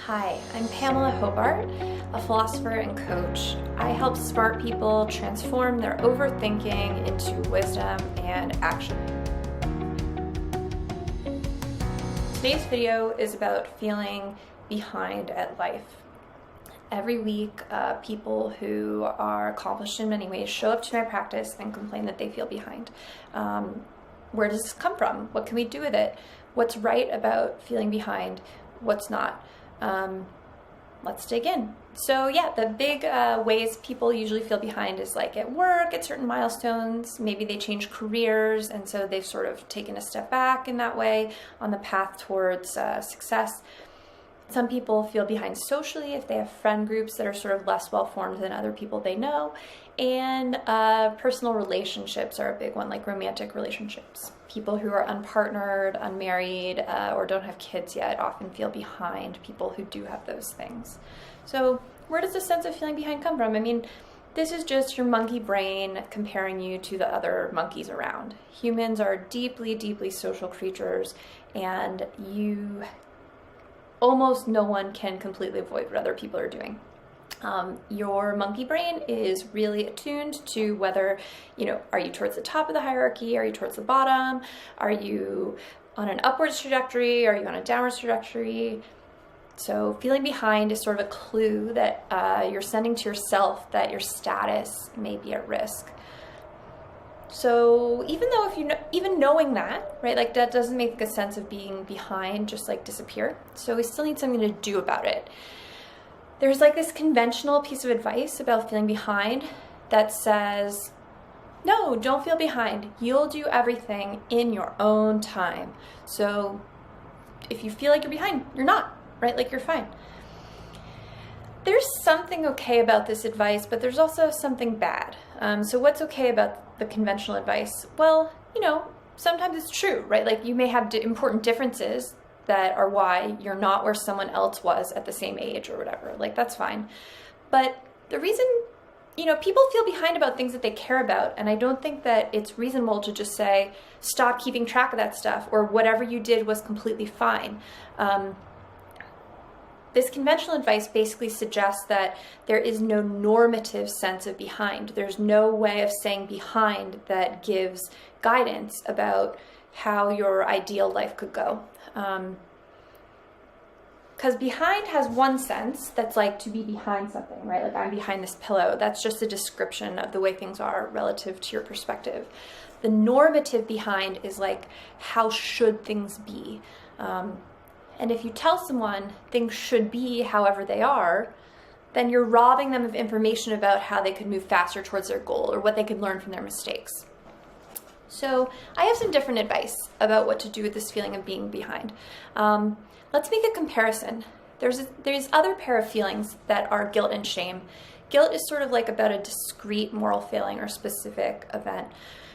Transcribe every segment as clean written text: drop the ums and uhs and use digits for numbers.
Hi, I'm Pamela Hobart, a philosopher and coach. I help smart people transform their overthinking into wisdom and action. Today's video is about feeling behind at life. Every week, people who are accomplished in many ways show up to my practice and complain that they feel behind. Where does this come from? What can we do with it? What's right about feeling behind? What's not? Let's dig in. So yeah, the big ways people usually feel behind is like at work, at certain milestones. Maybe they change careers, and so they've sort of taken a step back in that way on the path towards success. Some people feel behind socially if they have friend groups that are sort of less well-formed than other people they know. And personal relationships are a big one, like romantic relationships. People who are unpartnered, unmarried, or don't have kids yet often feel behind people who do have those things. So where does the sense of feeling behind come from? I mean, this is just your monkey brain comparing you to the other monkeys around. Humans are deeply, deeply social creatures, and almost no one can completely avoid what other people are doing. Your monkey brain is really attuned to whether, are you towards the top of the hierarchy? Are you towards the bottom? Are you on an upwards trajectory? Are you on a downwards trajectory? So feeling behind is sort of a clue that you're sending to yourself that your status may be at risk. So even though even knowing that, right, like that doesn't make the sense of being behind just like disappear. So we still need something to do about it. There's like this conventional piece of advice about feeling behind that says, no, don't feel behind. You'll do everything in your own time. So if you feel like you're behind, you're not, right? Like you're fine. There's something okay about this advice, but there's also something bad. So what's okay about the conventional advice? Well, sometimes it's true, right? Like you may have important differences that are why you're not where someone else was at the same age or whatever. Like that's fine. But the reason, people feel behind about things that they care about, and I don't think that it's reasonable to just say, stop keeping track of that stuff, or whatever you did was completely fine. This conventional advice basically suggests that there is no normative sense of behind. There's no way of saying behind that gives guidance about how your ideal life could go. Because behind has one sense that's like to be behind something, right? Like I'm behind this pillow. That's just a description of the way things are relative to your perspective. The normative behind is like, how should things be? And if you tell someone things should be however they are, then you're robbing them of information about how they could move faster towards their goal or what they could learn from their mistakes. So I have some different advice about what to do with this feeling of being behind. Let's make a comparison. There's other pair of feelings that are guilt and shame. Guilt is sort of like about a discrete moral failing or specific event.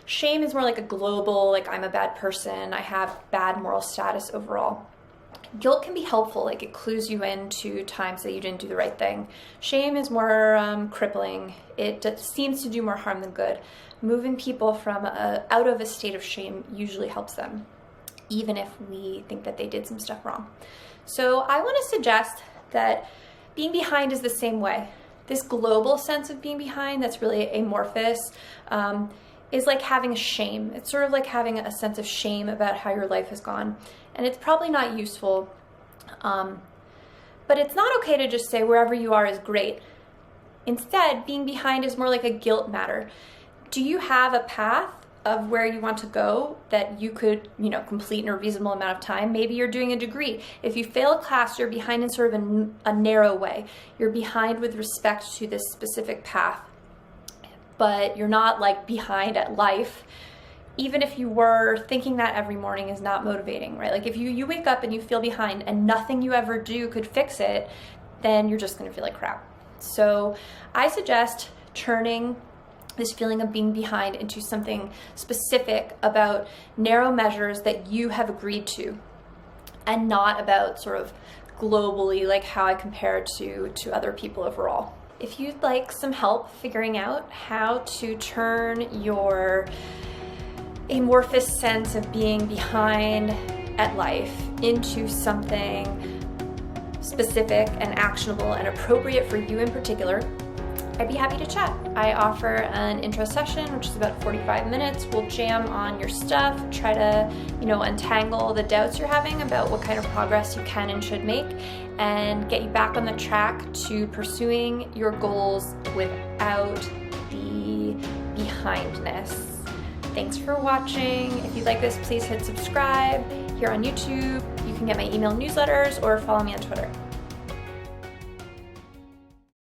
Shame is more like a global, like I'm a bad person, I have bad moral status overall. Guilt can be helpful, like it clues you into times that you didn't do the right thing. Shame is more crippling. It seems to do more harm than good. Moving people from out of a state of shame usually helps them, even if we think that they did some stuff wrong. So I want to suggest that being behind is the same way. This global sense of being behind that's really amorphous is like having a shame. It's sort of like having a sense of shame about how your life has gone. And it's probably not useful, but it's not okay to just say wherever you are is great. Instead, being behind is more like a guilt matter. Do you have a path of where you want to go that you could, complete in a reasonable amount of time? Maybe you're doing a degree. If you fail a class, you're behind in sort of a narrow way. You're behind with respect to this specific path, but you're not like behind at life. Even if you were, thinking that every morning is not motivating, right? Like if you wake up and you feel behind and nothing you ever do could fix it, then you're just gonna feel like crap. So I suggest turning this feeling of being behind into something specific about narrow measures that you have agreed to, and not about sort of globally, like how I compare to other people overall. If you'd like some help figuring out how to turn your amorphous sense of being behind at life into something specific and actionable and appropriate for you in particular, I'd be happy to chat. I offer an intro session, which is about 45 minutes. We'll jam on your stuff, try to, untangle the doubts you're having about what kind of progress you can and should make, and get you back on the track to pursuing your goals without the behind-ness. Thanks for watching. If you like this, please hit subscribe here on YouTube. You can get my email newsletters or follow me on Twitter.